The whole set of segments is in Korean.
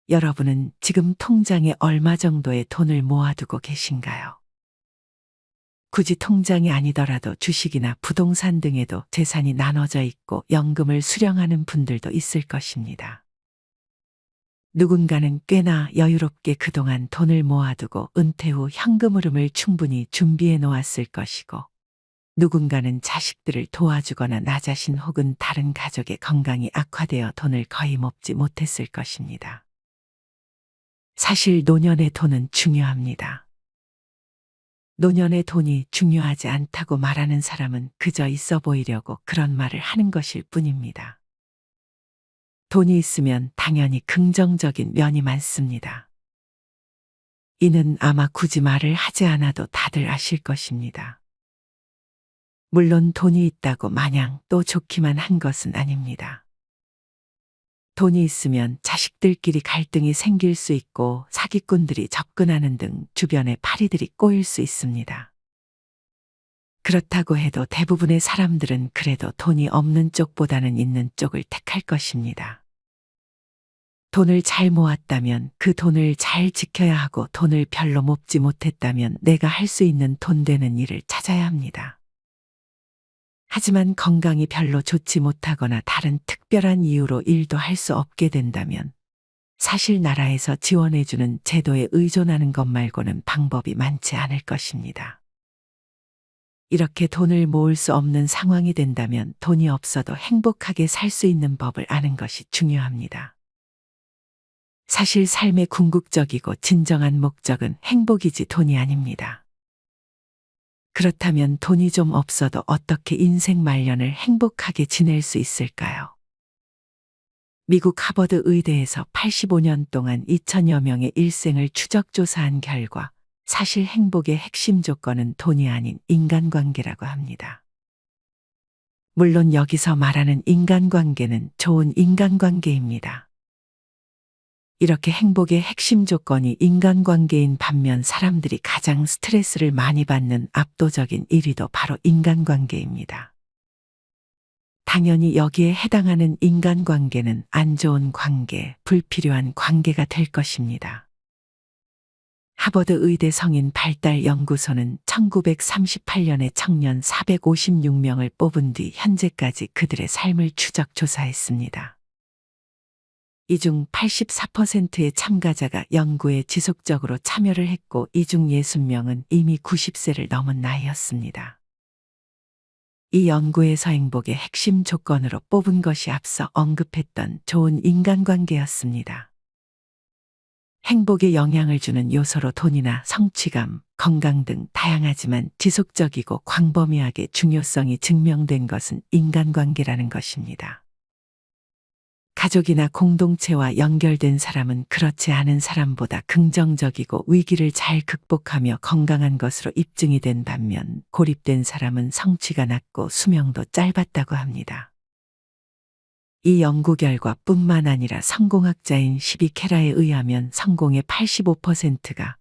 여러분은 지금 통장에 얼마 정도의 돈을 모아두고 계신가요? 굳이 통장이 아니더라도 주식이나 부동산 등에도 재산이 나눠져 있고 연금을 수령하는 분들도 있을 것입니다. 누군가는 꽤나 여유롭게 그동안 돈을 모아두고 은퇴 후 현금 흐름을 충분히 준비해 놓았을 것이고, 누군가는 자식들을 도와주거나 나 자신 혹은 다른 가족의 건강이 악화되어 돈을 거의 모지 못했을 것입니다. 사실 노년의 돈은 중요합니다. 노년의 돈이 중요하지 않다고 말하는 사람은 그저 있어 보이려고 그런 말을 하는 것일 뿐입니다. 돈이 있으면 당연히 긍정적인 면이 많습니다. 이는 아마 굳이 말을 하지 않아도 다들 아실 것입니다. 물론 돈이 있다고 마냥 또 좋기만 한 것은 아닙니다. 돈이 있으면 자식들끼리 갈등이 생길 수 있고 사기꾼들이 접근하는 등 주변에 파리들이 꼬일 수 있습니다. 그렇다고 해도 대부분의 사람들은 그래도 돈이 없는 쪽보다는 있는 쪽을 택할 것입니다. 돈을 잘 모았다면 그 돈을 잘 지켜야 하고, 돈을 별로 모지 못했다면 내가 할 수 있는 돈 되는 일을 찾아야 합니다. 하지만 건강이 별로 좋지 못하거나 다른 특별한 이유로 일도 할 수 없게 된다면 사실 나라에서 지원해주는 제도에 의존하는 것 말고는 방법이 많지 않을 것입니다. 이렇게 돈을 모을 수 없는 상황이 된다면 돈이 없어도 행복하게 살 수 있는 법을 아는 것이 중요합니다. 사실 삶의 궁극적이고 진정한 목적은 행복이지 돈이 아닙니다. 그렇다면 돈이 좀 없어도 어떻게 인생 말년을 행복하게 지낼 수 있을까요? 미국 하버드 의대에서 85년 동안 2천여 명의 일생을 추적 조사한 결과 사실 행복의 핵심 조건은 돈이 아닌 인간관계라고 합니다. 물론 여기서 말하는 인간관계는 좋은 인간관계입니다. 이렇게 행복의 핵심 조건이 인간관계인 반면 사람들이 가장 스트레스를 많이 받는 압도적인 1위도 바로 인간관계입니다. 당연히 여기에 해당하는 인간관계는 안 좋은 관계, 불필요한 관계가 될 것입니다. 하버드 의대 성인 발달 연구소는 1938년에 청년 456명을 뽑은 뒤 현재까지 그들의 삶을 추적 조사했습니다. 이 중 84%의 참가자가 연구에 지속적으로 참여를 했고, 이 중 60명은 이미 90세를 넘은 나이였습니다. 이 연구에서 행복의 핵심 조건으로 뽑은 것이 앞서 언급했던 좋은 인간관계였습니다. 행복에 영향을 주는 요소로 돈이나 성취감, 건강 등 다양하지만 지속적이고 광범위하게 중요성이 증명된 것은 인간관계라는 것입니다. 가족이나 공동체와 연결된 사람은 그렇지 않은 사람보다 긍정적이고 위기를 잘 극복하며 건강한 것으로 입증이 된 반면, 고립된 사람은 성취가 낮고 수명도 짧았다고 합니다. 이 연구 결과뿐만 아니라 성공학자인 시비 케라에 의하면 성공의 85%가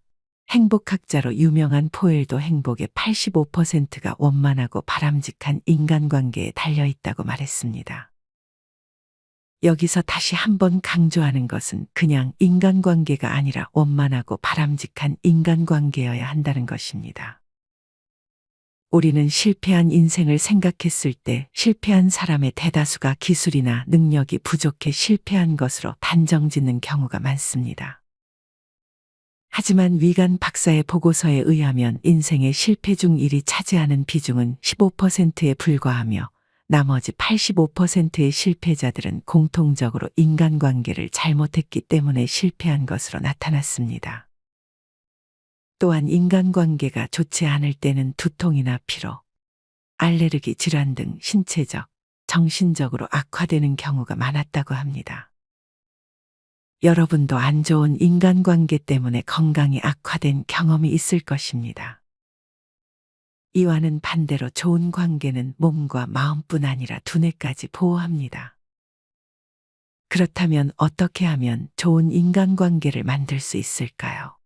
행복학자로 유명한 포엘도 행복의 85%가 원만하고 바람직한 인간관계에 달려있다고 말했습니다. 여기서 다시 한번 강조하는 것은 그냥 인간관계가 아니라 원만하고 바람직한 인간관계여야 한다는 것입니다. 우리는 실패한 인생을 생각했을 때 실패한 사람의 대다수가 기술이나 능력이 부족해 실패한 것으로 단정 짓는 경우가 많습니다. 하지만 위간 박사의 보고서에 의하면 인생의 실패 중 1이 차지하는 비중은 15%에 불과하며, 나머지 85%의 실패자들은 공통적으로 인간관계를 잘못했기 때문에 실패한 것으로 나타났습니다. 또한 인간관계가 좋지 않을 때는 두통이나 피로, 알레르기 질환 등 신체적, 정신적으로 악화되는 경우가 많았다고 합니다. 여러분도 안 좋은 인간관계 때문에 건강이 악화된 경험이 있을 것입니다. 이와는 반대로 좋은 관계는 몸과 마음뿐 아니라 두뇌까지 보호합니다. 그렇다면 어떻게 하면 좋은 인간관계를 만들 수 있을까요?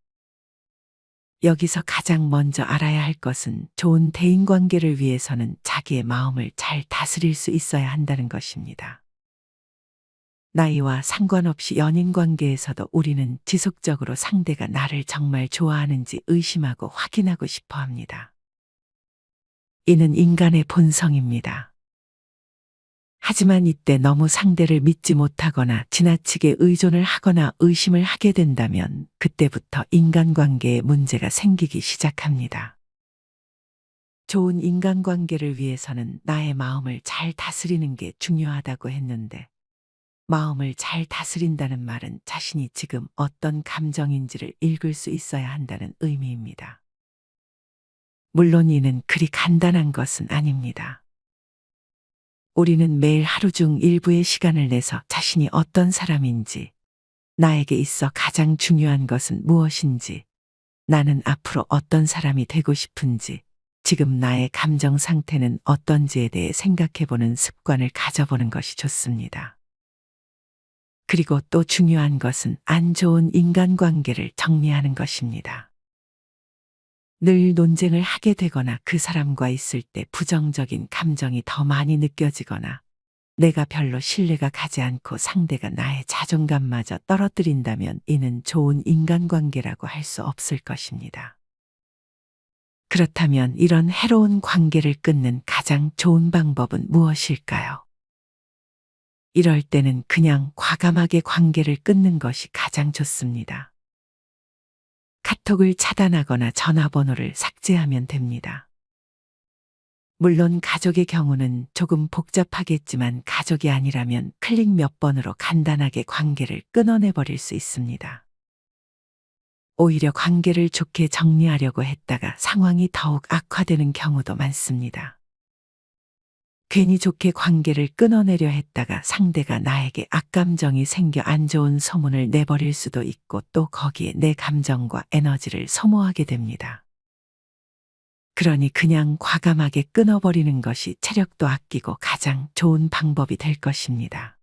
여기서 가장 먼저 알아야 할 것은 좋은 대인관계를 위해서는 자기의 마음을 잘 다스릴 수 있어야 한다는 것입니다. 나이와 상관없이 연인 관계에서도 우리는 지속적으로 상대가 나를 정말 좋아하는지 의심하고 확인하고 싶어 합니다. 이는 인간의 본성입니다. 하지만 이때 너무 상대를 믿지 못하거나 지나치게 의존을 하거나 의심을 하게 된다면 그때부터 인간관계에 문제가 생기기 시작합니다. 좋은 인간관계를 위해서는 나의 마음을 잘 다스리는 게 중요하다고 했는데, 마음을 잘 다스린다는 말은 자신이 지금 어떤 감정인지를 읽을 수 있어야 한다는 의미입니다. 물론 이는 그리 간단한 것은 아닙니다. 우리는 매일 하루 중 일부의 시간을 내서 자신이 어떤 사람인지, 나에게 있어 가장 중요한 것은 무엇인지, 나는 앞으로 어떤 사람이 되고 싶은지, 지금 나의 감정 상태는 어떤지에 대해 생각해보는 습관을 가져보는 것이 좋습니다. 그리고 또 중요한 것은 안 좋은 인간관계를 정리하는 것입니다. 늘 논쟁을 하게 되거나 그 사람과 있을 때 부정적인 감정이 더 많이 느껴지거나 내가 별로 신뢰가 가지 않고 상대가 나의 자존감마저 떨어뜨린다면 이는 좋은 인간관계라고 할 수 없을 것입니다. 그렇다면 이런 해로운 관계를 끊는 가장 좋은 방법은 무엇일까요? 이럴 때는 그냥 과감하게 관계를 끊는 것이 가장 좋습니다. 카톡을 차단하거나 전화번호를 삭제하면 됩니다. 물론 가족의 경우는 조금 복잡하겠지만 가족이 아니라면 클릭 몇 번으로 간단하게 관계를 끊어내버릴 수 있습니다. 오히려 관계를 좋게 정리하려고 했다가 상황이 더욱 악화되는 경우도 많습니다. 괜히 좋게 관계를 끊어내려 했다가 상대가 나에게 악감정이 생겨 안 좋은 소문을 내버릴 수도 있고 또 거기에 내 감정과 에너지를 소모하게 됩니다. 그러니 그냥 과감하게 끊어버리는 것이 체력도 아끼고 가장 좋은 방법이 될 것입니다.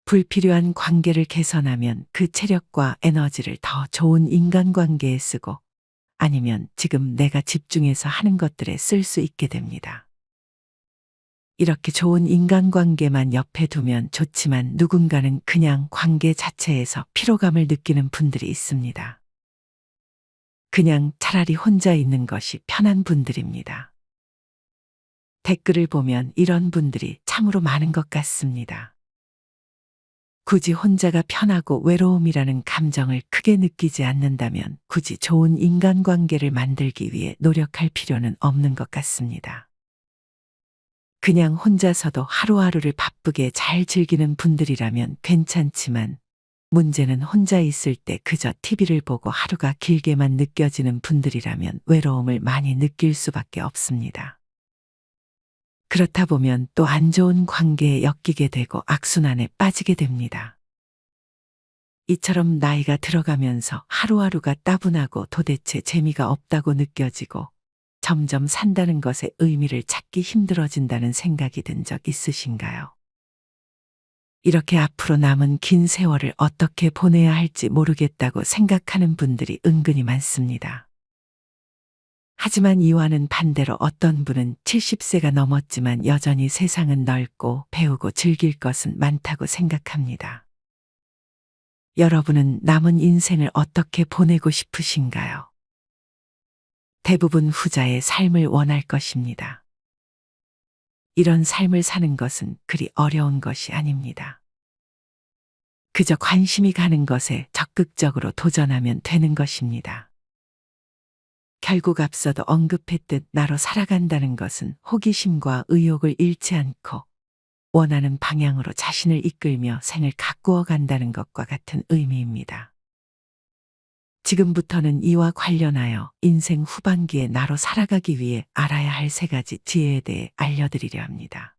불필요한 관계를 개선하면 그 체력과 에너지를 더 좋은 인간관계에 쓰고 아니면 지금 내가 집중해서 하는 것들에 쓸 수 있게 됩니다. 이렇게 좋은 인간관계만 옆에 두면 좋지만 누군가는 그냥 관계 자체에서 피로감을 느끼는 분들이 있습니다. 그냥 차라리 혼자 있는 것이 편한 분들입니다. 댓글을 보면 이런 분들이 참으로 많은 것 같습니다. 굳이 혼자가 편하고 외로움이라는 감정을 크게 느끼지 않는다면 굳이 좋은 인간관계를 만들기 위해 노력할 필요는 없는 것 같습니다. 그냥 혼자서도 하루하루를 바쁘게 잘 즐기는 분들이라면 괜찮지만 문제는 혼자 있을 때 그저 TV를 보고 하루가 길게만 느껴지는 분들이라면 외로움을 많이 느낄 수밖에 없습니다. 그렇다 보면 또 안 좋은 관계에 엮이게 되고 악순환에 빠지게 됩니다. 이처럼 나이가 들어가면서 하루하루가 따분하고 도대체 재미가 없다고 느껴지고 점점 산다는 것에 의미를 찾기 힘들어진다는 생각이 든 적 있으신가요? 이렇게 앞으로 남은 긴 세월을 어떻게 보내야 할지 모르겠다고 생각하는 분들이 은근히 많습니다. 하지만 이와는 반대로 어떤 분은 70세가 넘었지만 여전히 세상은 넓고 배우고 즐길 것은 많다고 생각합니다. 여러분은 남은 인생을 어떻게 보내고 싶으신가요? 대부분 후자의 삶을 원할 것입니다. 이런 삶을 사는 것은 그리 어려운 것이 아닙니다. 그저 관심이 가는 것에 적극적으로 도전하면 되는 것입니다. 결국 앞서도 언급했듯 나로 살아간다는 것은 호기심과 의욕을 잃지 않고 원하는 방향으로 자신을 이끌며 생을 가꾸어 간다는 것과 같은 의미입니다. 지금부터는 이와 관련하여 인생 후반기에 나로 살아가기 위해 알아야 할 3가지 지혜에 대해 알려드리려 합니다.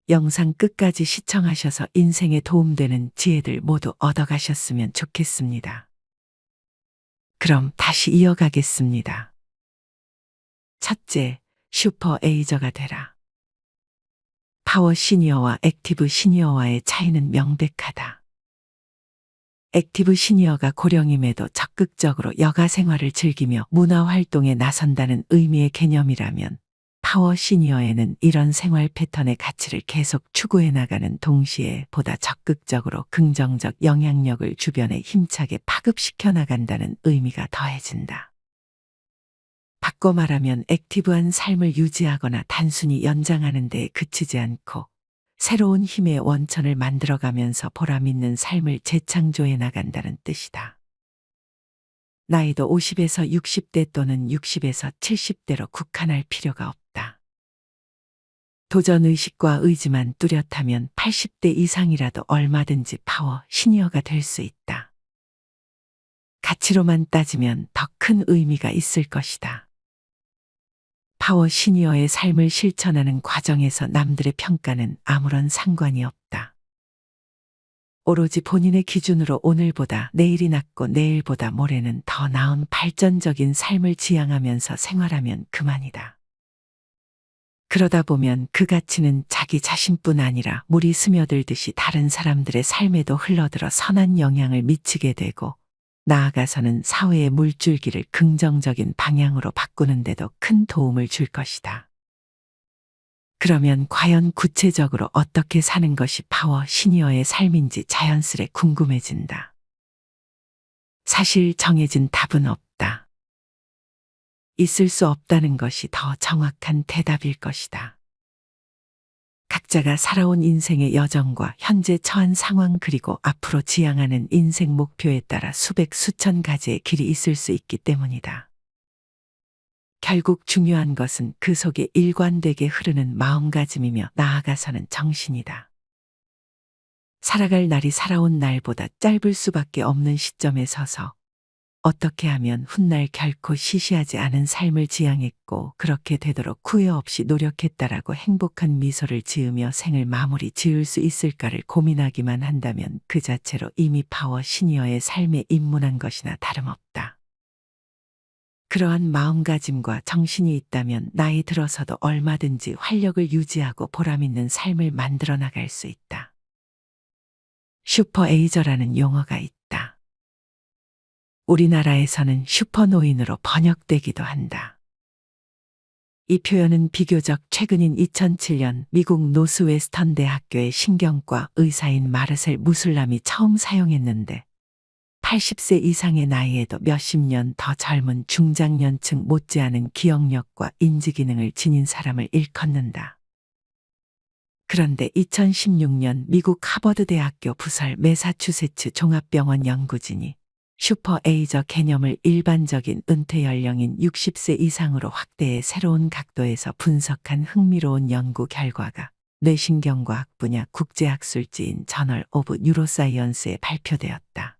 영상 끝까지 시청하셔서 인생에 도움되는 지혜들 모두 얻어가셨으면 좋겠습니다. 그럼 다시 이어가겠습니다. 첫째, 슈퍼 에이저가 되라. 파워 시니어와 액티브 시니어와의 차이는 명백하다. 액티브 시니어가 고령임에도 적극적으로 여가 생활을 즐기며 문화 활동에 나선다는 의미의 개념이라면 파워 시니어에는 이런 생활 패턴의 가치를 계속 추구해 나가는 동시에 보다 적극적으로 긍정적 영향력을 주변에 힘차게 파급시켜 나간다는 의미가 더해진다. 바꿔 말하면 액티브한 삶을 유지하거나 단순히 연장하는 데에 그치지 않고 새로운 힘의 원천을 만들어가면서 보람 있는 삶을 재창조해 나간다는 뜻이다. 나이도 50에서 60대 또는 60에서 70대로 국한할 필요가 없다. 도전 의식과 의지만 뚜렷하면 80대 이상이라도 얼마든지 파워 시니어가 될 수 있다. 가치로만 따지면 더 큰 의미가 있을 것이다. 파워 시니어의 삶을 실천하는 과정에서 남들의 평가는 아무런 상관이 없다. 오로지 본인의 기준으로 오늘보다 내일이 낫고 내일보다 모레는 더 나은 발전적인 삶을 지향하면서 생활하면 그만이다. 그러다 보면 그 가치는 자기 자신뿐 아니라 물이 스며들듯이 다른 사람들의 삶에도 흘러들어 선한 영향을 미치게 되고 나아가서는 사회의 물줄기를 긍정적인 방향으로 바꾸는 데도 큰 도움을 줄 것이다. 그러면 과연 구체적으로 어떻게 사는 것이 파워 시니어의 삶인지 자연스레 궁금해진다. 사실 정해진 답은 없다. 있을 수 없다는 것이 더 정확한 대답일 것이다. 각자가 살아온 인생의 여정과 현재 처한 상황 그리고 앞으로 지향하는 인생 목표에 따라 수백 수천 가지의 길이 있을 수 있기 때문이다. 결국 중요한 것은 그 속에 일관되게 흐르는 마음가짐이며 나아가서는 정신이다. 살아갈 날이 살아온 날보다 짧을 수밖에 없는 시점에 서서 어떻게 하면 훗날 결코 시시하지 않은 삶을 지향했고 그렇게 되도록 후회 없이 노력했다라고 행복한 미소를 지으며 생을 마무리 지을 수 있을까를 고민하기만 한다면 그 자체로 이미 파워 시니어의 삶에 입문한 것이나 다름없다. 그러한 마음가짐과 정신이 있다면 나이 들어서도 얼마든지 활력을 유지하고 보람있는 삶을 만들어 나갈 수 있다. 슈퍼에이저라는 용어가 있다. 우리나라에서는 슈퍼노인으로 번역되기도 한다. 이 표현은 비교적 최근인 2007년 미국 노스웨스턴 대학교의 신경과 의사인 마르셀 무술람이 처음 사용했는데 80세 이상의 나이에도 몇십 년 더 젊은 중장년층 못지않은 기억력과 인지기능을 지닌 사람을 일컫는다. 그런데 2016년 미국 하버드 대학교 부설 매사추세츠 종합병원 연구진이 슈퍼에이저 개념을 일반적인 은퇴 연령인 60세 이상으로 확대해 새로운 각도에서 분석한 흥미로운 연구 결과가 뇌신경과학 분야 국제학술지인 저널 오브 뉴로사이언스에 발표되었다.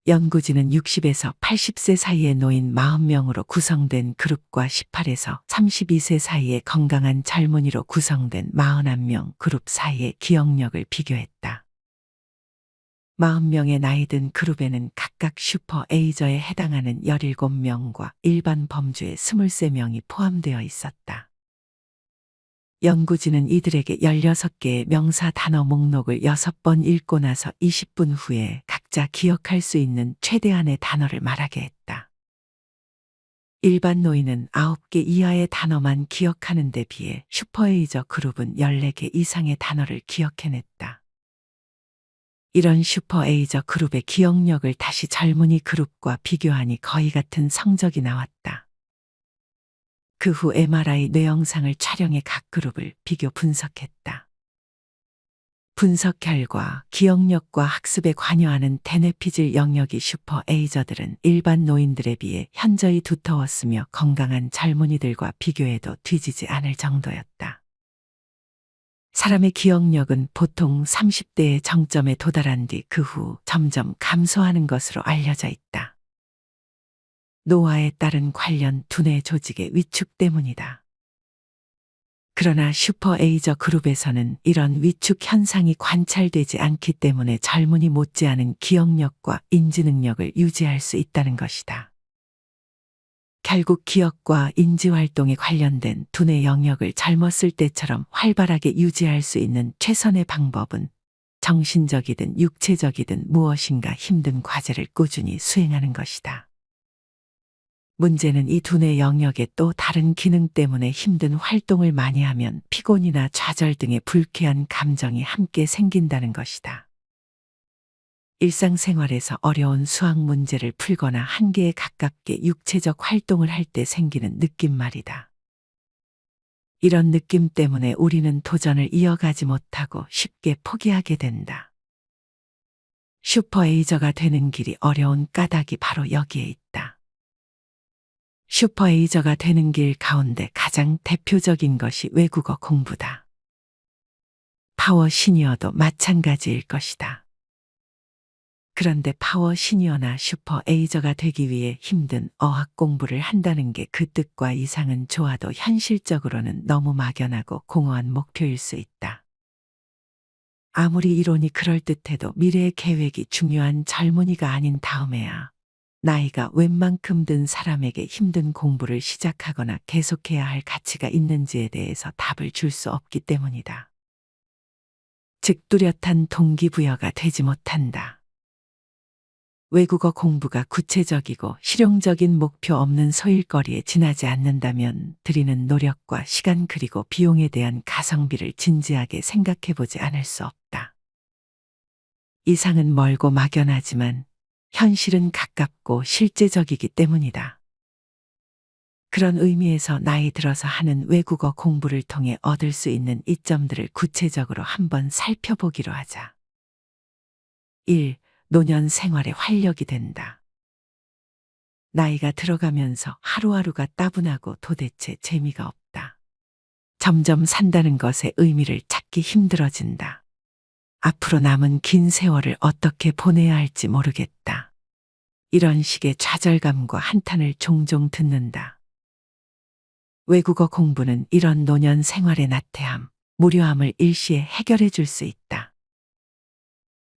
연구진은 60에서 80세 사이의 노인 40명으로 구성된 그룹과 18에서 32세 사이의 건강한 젊은이로 구성된 41명 그룹 사이의 기억력을 비교했다. 40명의 나이든 그룹에는 각각 슈퍼에이저에 해당하는 17명과 일반 범주의 23명이 포함되어 있었다. 연구진은 이들에게 16개의 명사 단어 목록을 6번 읽고 나서 20분 후에 각자 기억할 수 있는 최대한의 단어를 말하게 했다. 일반 노인은 9개 이하의 단어만 기억하는 데 비해 슈퍼에이저 그룹은 14개 이상의 단어를 기억해냈다. 이런 슈퍼에이저 그룹의 기억력을 다시 젊은이 그룹과 비교하니 거의 같은 성적이 나왔다. 그 후 MRI 뇌영상을 촬영해 각 그룹을 비교 분석했다. 분석 결과 기억력과 학습에 관여하는 대뇌피질 영역이 슈퍼에이저들은 일반 노인들에 비해 현저히 두터웠으며 건강한 젊은이들과 비교해도 뒤지지 않을 정도였다. 사람의 기억력은 보통 30대의 정점에 도달한 뒤 그 후 점점 감소하는 것으로 알려져 있다. 노화에 따른 관련 두뇌 조직의 위축 때문이다. 그러나 슈퍼에이저 그룹에서는 이런 위축 현상이 관찰되지 않기 때문에 젊은이 못지않은 기억력과 인지능력을 유지할 수 있다는 것이다. 결국 기억과 인지활동에 관련된 두뇌 영역을 젊었을 때처럼 활발하게 유지할 수 있는 최선의 방법은 정신적이든 육체적이든 무엇인가 힘든 과제를 꾸준히 수행하는 것이다. 문제는 이 두뇌 영역의 또 다른 기능 때문에 힘든 활동을 많이 하면 피곤이나 좌절 등의 불쾌한 감정이 함께 생긴다는 것이다. 일상생활에서 어려운 수학 문제를 풀거나 한계에 가깝게 육체적 활동을 할 때 생기는 느낌 말이다. 이런 느낌 때문에 우리는 도전을 이어가지 못하고 쉽게 포기하게 된다. 슈퍼에이저가 되는 길이 어려운 까닭이 바로 여기에 있다. 슈퍼에이저가 되는 길 가운데 가장 대표적인 것이 외국어 공부다. 파워 시니어도 마찬가지일 것이다. 그런데 파워 시니어나 슈퍼 에이저가 되기 위해 힘든 어학 공부를 한다는 게 그 뜻과 이상은 좋아도 현실적으로는 너무 막연하고 공허한 목표일 수 있다. 아무리 이론이 그럴듯해도 미래의 계획이 중요한 젊은이가 아닌 다음에야 나이가 웬만큼 든 사람에게 힘든 공부를 시작하거나 계속해야 할 가치가 있는지에 대해서 답을 줄 수 없기 때문이다. 즉 뚜렷한 동기부여가 되지 못한다. 외국어 공부가 구체적이고 실용적인 목표 없는 소일거리에 지나지 않는다면 들이는 노력과 시간 그리고 비용에 대한 가성비를 진지하게 생각해 보지 않을 수 없다. 이상은 멀고 막연하지만 현실은 가깝고 실제적이기 때문이다. 그런 의미에서 나이 들어서 하는 외국어 공부를 통해 얻을 수 있는 이점들을 구체적으로 한번 살펴보기로 하자. 1. 노년 생활에 활력이 된다. 나이가 들어가면서 하루하루가 따분하고 도대체 재미가 없다. 점점 산다는 것의 의미를 찾기 힘들어진다. 앞으로 남은 긴 세월을 어떻게 보내야 할지 모르겠다. 이런 식의 좌절감과 한탄을 종종 듣는다. 외국어 공부는 이런 노년 생활의 나태함, 무료함을 일시에 해결해 줄 수 있다.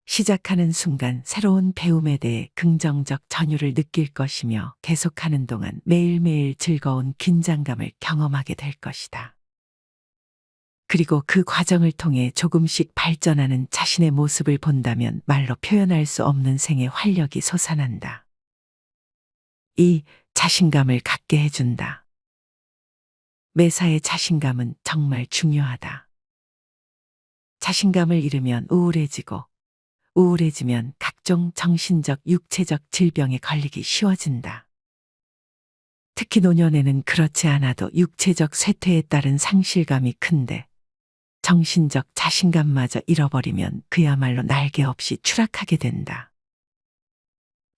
시작하는 순간 새로운 배움에 대해 긍정적 전율을 느낄 것이며 계속하는 동안 매일매일 즐거운 긴장감을 경험하게 될 것이다. 그리고 그 과정을 통해 조금씩 발전하는 자신의 모습을 본다면 말로 표현할 수 없는 생의 활력이 솟아난다. 2. 자신감을 갖게 해준다. 매사에 자신감은 정말 중요하다. 자신감을 잃으면 우울해지면 각종 정신적, 육체적 질병에 걸리기 쉬워진다. 특히 노년에는 그렇지 않아도 육체적 쇠퇴에 따른 상실감이 큰데 정신적 자신감마저 잃어버리면 그야말로 날개 없이 추락하게 된다.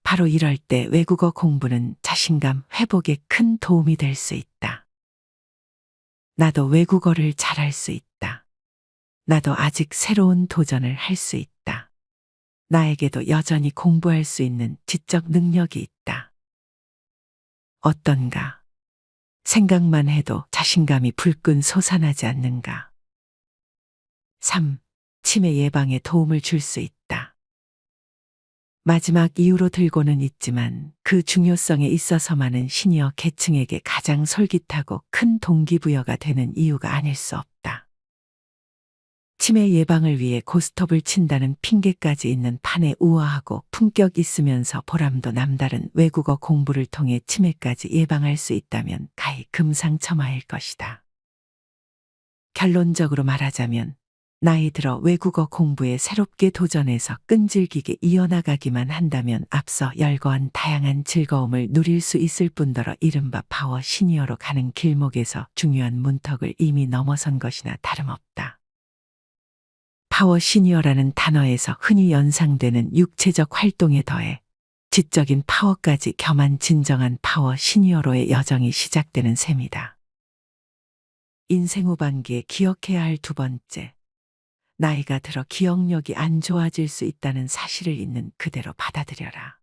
바로 이럴 때 외국어 공부는 자신감 회복에 큰 도움이 될 수 있다. 나도 외국어를 잘할 수 있다. 나도 아직 새로운 도전을 할 수 있다. 나에게도 여전히 공부할 수 있는 지적 능력이 있다. 어떤가? 생각만 해도 자신감이 불끈 솟아나지 않는가? 3. 치매 예방에 도움을 줄 수 있다. 마지막 이유로 들고는 있지만 그 중요성에 있어서만은 시니어 계층에게 가장 솔깃하고 큰 동기부여가 되는 이유가 아닐 수 없다. 치매 예방을 위해 고스톱을 친다는 핑계까지 있는 판에 우아하고 품격 있으면서 보람도 남다른 외국어 공부를 통해 치매까지 예방할 수 있다면 가히 금상첨화일 것이다. 결론적으로 말하자면 나이 들어 외국어 공부에 새롭게 도전해서 끈질기게 이어나가기만 한다면 앞서 열거한 다양한 즐거움을 누릴 수 있을 뿐더러 이른바 파워 시니어로 가는 길목에서 중요한 문턱을 이미 넘어선 것이나 다름없다. 파워 시니어라는 단어에서 흔히 연상되는 육체적 활동에 더해 지적인 파워까지 겸한 진정한 파워 시니어로의 여정이 시작되는 셈이다. 인생 후반기에 기억해야 할 두 번째, 나이가 들어 기억력이 안 좋아질 수 있다는 사실을 있는 그대로 받아들여라.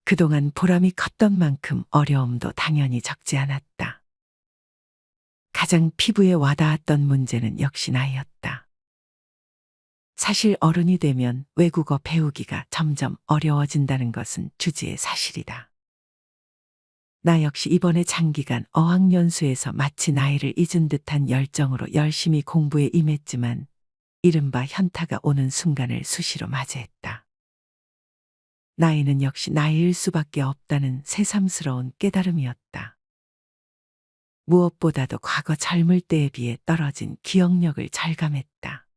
그동안 보람이 컸던 만큼 어려움도 당연히 적지 않았다. 가장 피부에 와닿았던 문제는 역시 나이였다. 사실 어른이 되면 외국어 배우기가 점점 어려워진다는 것은 주지의 사실이다. 나 역시 이번에 장기간 어학연수에서 마치 나이를 잊은 듯한 열정으로 열심히 공부에 임했지만 이른바 현타가 오는 순간을 수시로 맞이했다. 나이는 역시 나이일 수밖에 없다는 새삼스러운 깨달음이었다. 무엇보다도 과거 젊을 때에 비해 떨어진 기억력을 절감했다.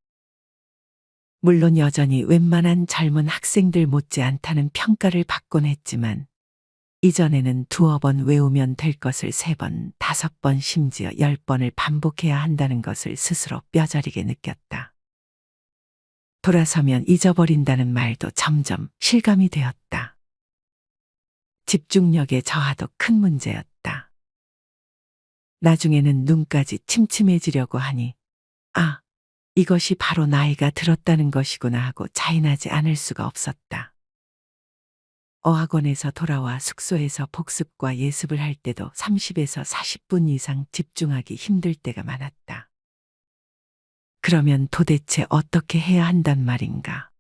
물론 여전히 웬만한 젊은 학생들 못지않다는 평가를 받곤 했지만 이전에는 2번 외우면 될 것을 3번, 5번 심지어 10번을 반복해야 한다는 것을 스스로 뼈저리게 느꼈다. 돌아서면 잊어버린다는 말도 점점 실감이 되었다. 집중력의 저하도 큰 문제였다. 나중에는 눈까지 침침해지려고 하니 아, 이것이 바로 나이가 들었다는 것이구나 하고 자인하지 않을 수가 없었다. 어학원에서 돌아와 숙소에서 복습과 예습을 할 때도 30에서 40분 이상 집중하기 힘들 때가 많았다. 그러면 도대체 어떻게 해야 한단 말인가?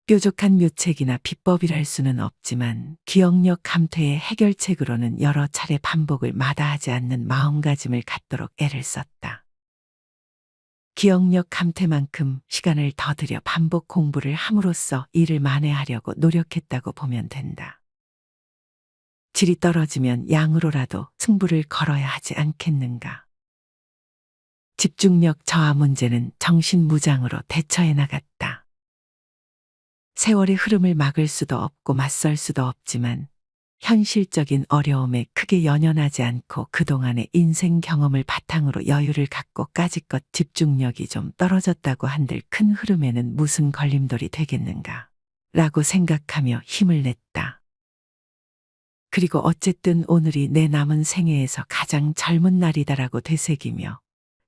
뾰족한 묘책이나 비법이랄 수는 없지만 기억력 감퇴의 해결책으로는 여러 차례 반복을 마다하지 않는 마음가짐을 갖도록 애를 썼다. 기억력 감퇴만큼 시간을 더 들여 반복 공부를 함으로써 이를 만회하려고 노력했다고 보면 된다. 질이 떨어지면 양으로라도 승부를 걸어야 하지 않겠는가. 집중력 저하 문제는 정신무장으로 대처해 나갔다. 세월의 흐름을 막을 수도 없고 맞설 수도 없지만 현실적인 어려움에 크게 연연하지 않고 그동안의 인생 경험을 바탕으로 여유를 갖고 까짓것 집중력이 좀 떨어졌다고 한들 큰 흐름에는 무슨 걸림돌이 되겠는가 라고 생각하며 힘을 냈다. 그리고 어쨌든 오늘이 내 남은 생애에서 가장 젊은 날이다라고 되새기며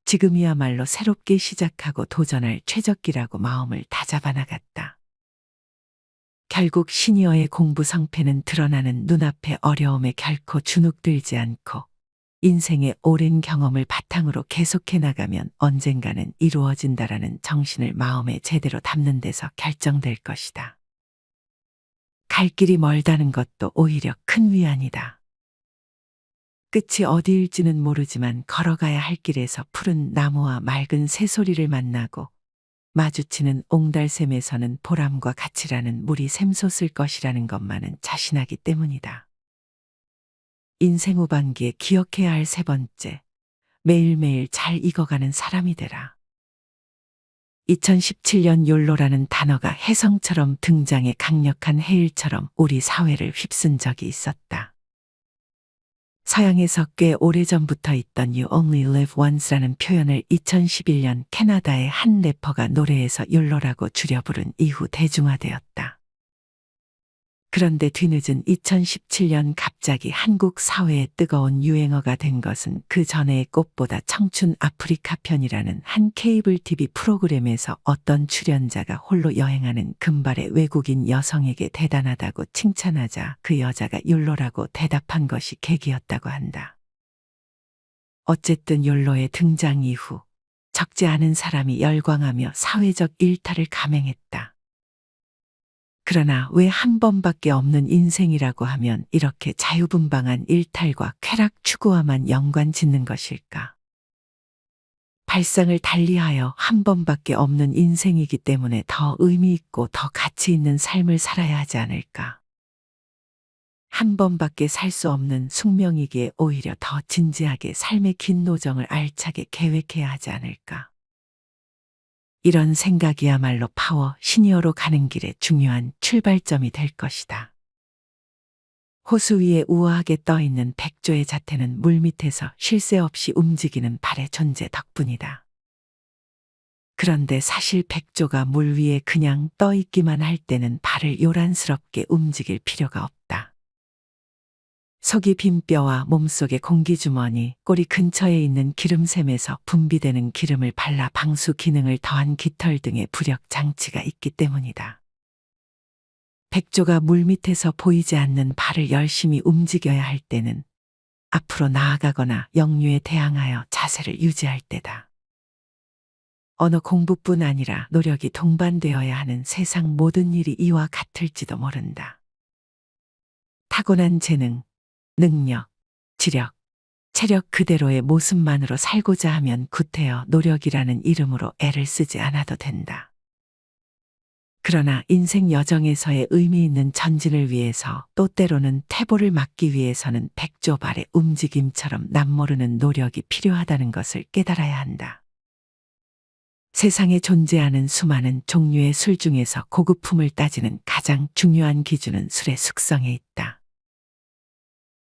지금이야말로 새롭게 시작하고 도전할 최적기라고 마음을 다잡아 나갔다. 결국 시니어의 공부 성패는 드러나는 눈앞의 어려움에 결코 주눅들지 않고 인생의 오랜 경험을 바탕으로 계속해 나가면 언젠가는 이루어진다라는 정신을 마음에 제대로 담는 데서 결정될 것이다. 갈 길이 멀다는 것도 오히려 큰 위안이다. 끝이 어디일지는 모르지만 걸어가야 할 길에서 푸른 나무와 맑은 새소리를 만나고 마주치는 옹달샘에서는 보람과 가치라는 물이 샘솟을 것이라는 것만은 자신하기 때문이다. 인생 후반기에 기억해야 할 3번째, 매일매일 잘 익어가는 사람이 되라. 2017년 욜로라는 단어가 혜성처럼 등장해 강력한 해일처럼 우리 사회를 휩쓴 적이 있었다. 서양에서 꽤 오래전부터 있던 You Only Live Once라는 표현을 2011년 캐나다의 한 래퍼가 노래에서 욜로라고 줄여 부른 이후 대중화되었다. 그런데 뒤늦은 2017년 갑자기 한국 사회에 뜨거운 유행어가 된 것은 그 전에의 꽃보다 청춘 아프리카 편이라는 한 케이블 TV 프로그램에서 어떤 출연자가 홀로 여행하는 금발의 외국인 여성에게 대단하다고 칭찬하자 그 여자가 욜로라고 대답한 것이 계기였다고 한다. 어쨌든 욜로의 등장 이후 적지 않은 사람이 열광하며 사회적 일탈을 감행했다. 그러나 왜 한 번밖에 없는 인생이라고 하면 이렇게 자유분방한 일탈과 쾌락 추구와만 연관 짓는 것일까? 발상을 달리하여 한 번밖에 없는 인생이기 때문에 더 의미 있고 더 가치 있는 삶을 살아야 하지 않을까? 한 번밖에 살 수 없는 숙명이기에 오히려 더 진지하게 삶의 긴 노정을 알차게 계획해야 하지 않을까? 이런 생각이야말로 파워 시니어로 가는 길에 중요한 출발점이 될 것이다. 호수 위에 우아하게 떠있는 백조의 자태는 물밑에서 쉴 새 없이 움직이는 발의 존재 덕분이다. 그런데 사실 백조가 물 위에 그냥 떠있기만 할 때는 발을 요란스럽게 움직일 필요가 없다. 속이 빈 뼈와 몸속의 공기주머니, 꼬리 근처에 있는 기름샘에서 분비되는 기름을 발라 방수 기능을 더한 깃털 등의 부력 장치가 있기 때문이다. 백조가 물밑에서 보이지 않는 발을 열심히 움직여야 할 때는 앞으로 나아가거나 역류에 대항하여 자세를 유지할 때다. 언어 공부뿐 아니라 노력이 동반되어야 하는 세상 모든 일이 이와 같을지도 모른다. 타고난 재능, 능력, 지력, 체력 그대로의 모습만으로 살고자 하면 구태여 노력이라는 이름으로 애를 쓰지 않아도 된다. 그러나 인생 여정에서의 의미 있는 전진을 위해서 또 때로는 퇴보를 막기 위해서는 백조발의 움직임처럼 남모르는 노력이 필요하다는 것을 깨달아야 한다. 세상에 존재하는 수많은 종류의 술 중에서 고급품을 따지는 가장 중요한 기준은 술의 숙성에 있다.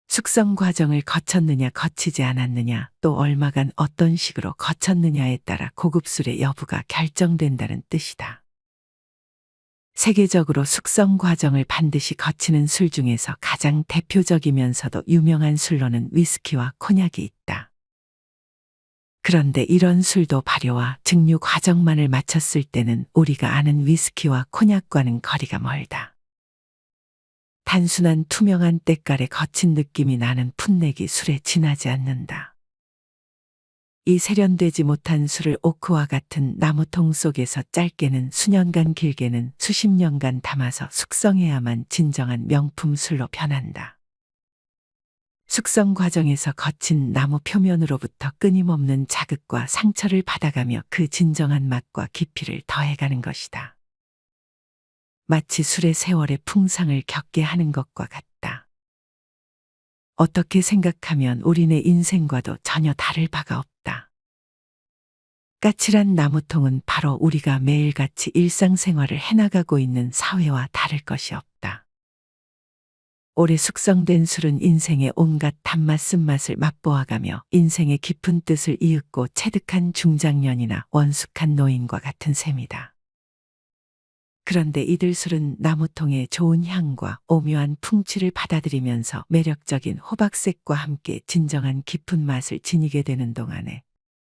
숙성 과정을 거쳤느냐 거치지 않았느냐 또 얼마간 어떤 식으로 거쳤느냐에 따라 고급술의 여부가 결정된다는 뜻이다. 세계적으로 숙성 과정을 반드시 거치는 술 중에서 가장 대표적이면서도 유명한 술로는 위스키와 코냑이 있다. 그런데 이런 술도 발효와 증류 과정만을 마쳤을 때는 우리가 아는 위스키와 코냑과는 거리가 멀다. 단순한 투명한 때깔의 거친 느낌이 나는 풋내기 술에 지나지 않는다. 이 세련되지 못한 술을 오크와 같은 나무통 속에서 짧게는 수년간 길게는 수십 년간 담아서 숙성해야만 진정한 명품 술로 변한다. 숙성 과정에서 거친 나무 표면으로부터 끊임없는 자극과 상처를 받아가며 그 진정한 맛과 깊이를 더해가는 것이다. 마치 술의 세월의 풍상을 겪게 하는 것과 같다. 어떻게 생각하면 우리네 인생과도 전혀 다를 바가 없다. 까칠한 나무통은 바로 우리가 매일같이 일상생활을 해나가고 있는 사회와 다를 것이 없다. 오래 숙성된 술은 인생의 온갖 단맛 쓴맛을 맛보아가며 인생의 깊은 뜻을 이윽고 체득한 중장년이나 원숙한 노인과 같은 셈이다. 그런데 이들 술은 나무통의 좋은 향과 오묘한 풍취를 받아들이면서 매력적인 호박색과 함께 진정한 깊은 맛을 지니게 되는 동안에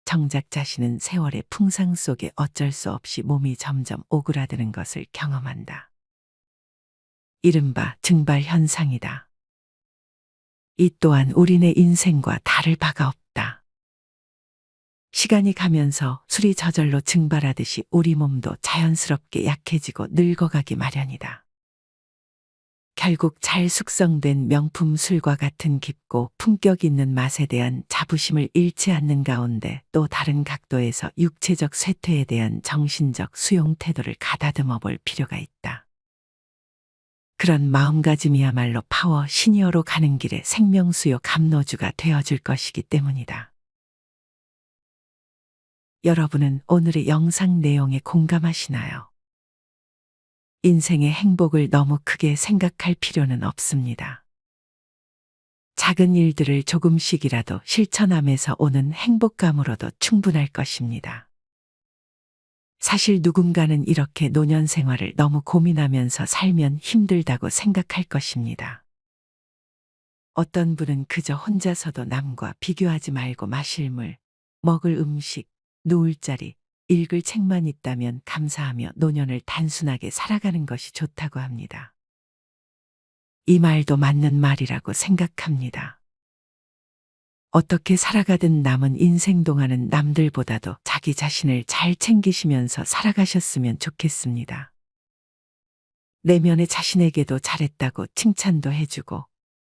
정작 자신은 세월의 풍상 속에 어쩔 수 없이 몸이 점점 오그라드는 것을 경험한다. 이른바 증발 현상이다. 이 또한 우리네 인생과 다를 바가 없다. 시간이 가면서 술이 저절로 증발하듯이 우리 몸도 자연스럽게 약해지고 늙어가기 마련이다. 결국 잘 숙성된 명품 술과 같은 깊고 품격 있는 맛에 대한 자부심을 잃지 않는 가운데 또 다른 각도에서 육체적 쇠퇴에 대한 정신적 수용 태도를 가다듬어 볼 필요가 있다. 그런 마음가짐이야말로 파워 시니어로 가는 길에 생명수요 감로주가 되어줄 것이기 때문이다. 여러분은 오늘의 영상 내용에 공감하시나요? 인생의 행복을 너무 크게 생각할 필요는 없습니다. 작은 일들을 조금씩이라도 실천하면서 오는 행복감으로도 충분할 것입니다. 사실 누군가는 이렇게 노년 생활을 너무 고민하면서 살면 힘들다고 생각할 것입니다. 어떤 분은 그저 혼자서도 남과 비교하지 말고 마실 물, 먹을 음식, 누울 자리, 읽을 책만 있다면 감사하며 노년을 단순하게 살아가는 것이 좋다고 합니다. 이 말도 맞는 말이라고 생각합니다. 어떻게 살아가든 남은 인생 동안은 남들보다도 자기 자신을 잘 챙기시면서 살아가셨으면 좋겠습니다. 내면의 자신에게도 잘했다고 칭찬도 해주고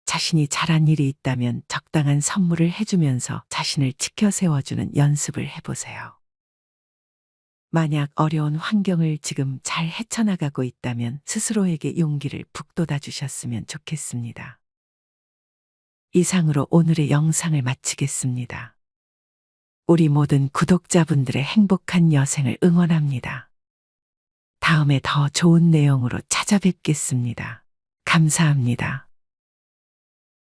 자신이 잘한 일이 있다면 적당한 선물을 해주면서 자신을 지켜 세워주는 연습을 해보세요. 만약 어려운 환경을 지금 잘 헤쳐나가고 있다면 스스로에게 용기를 북돋아 주셨으면 좋겠습니다. 이상으로 오늘의 영상을 마치겠습니다. 우리 모든 구독자분들의 행복한 여생을 응원합니다. 다음에 더 좋은 내용으로 찾아뵙겠습니다. 감사합니다.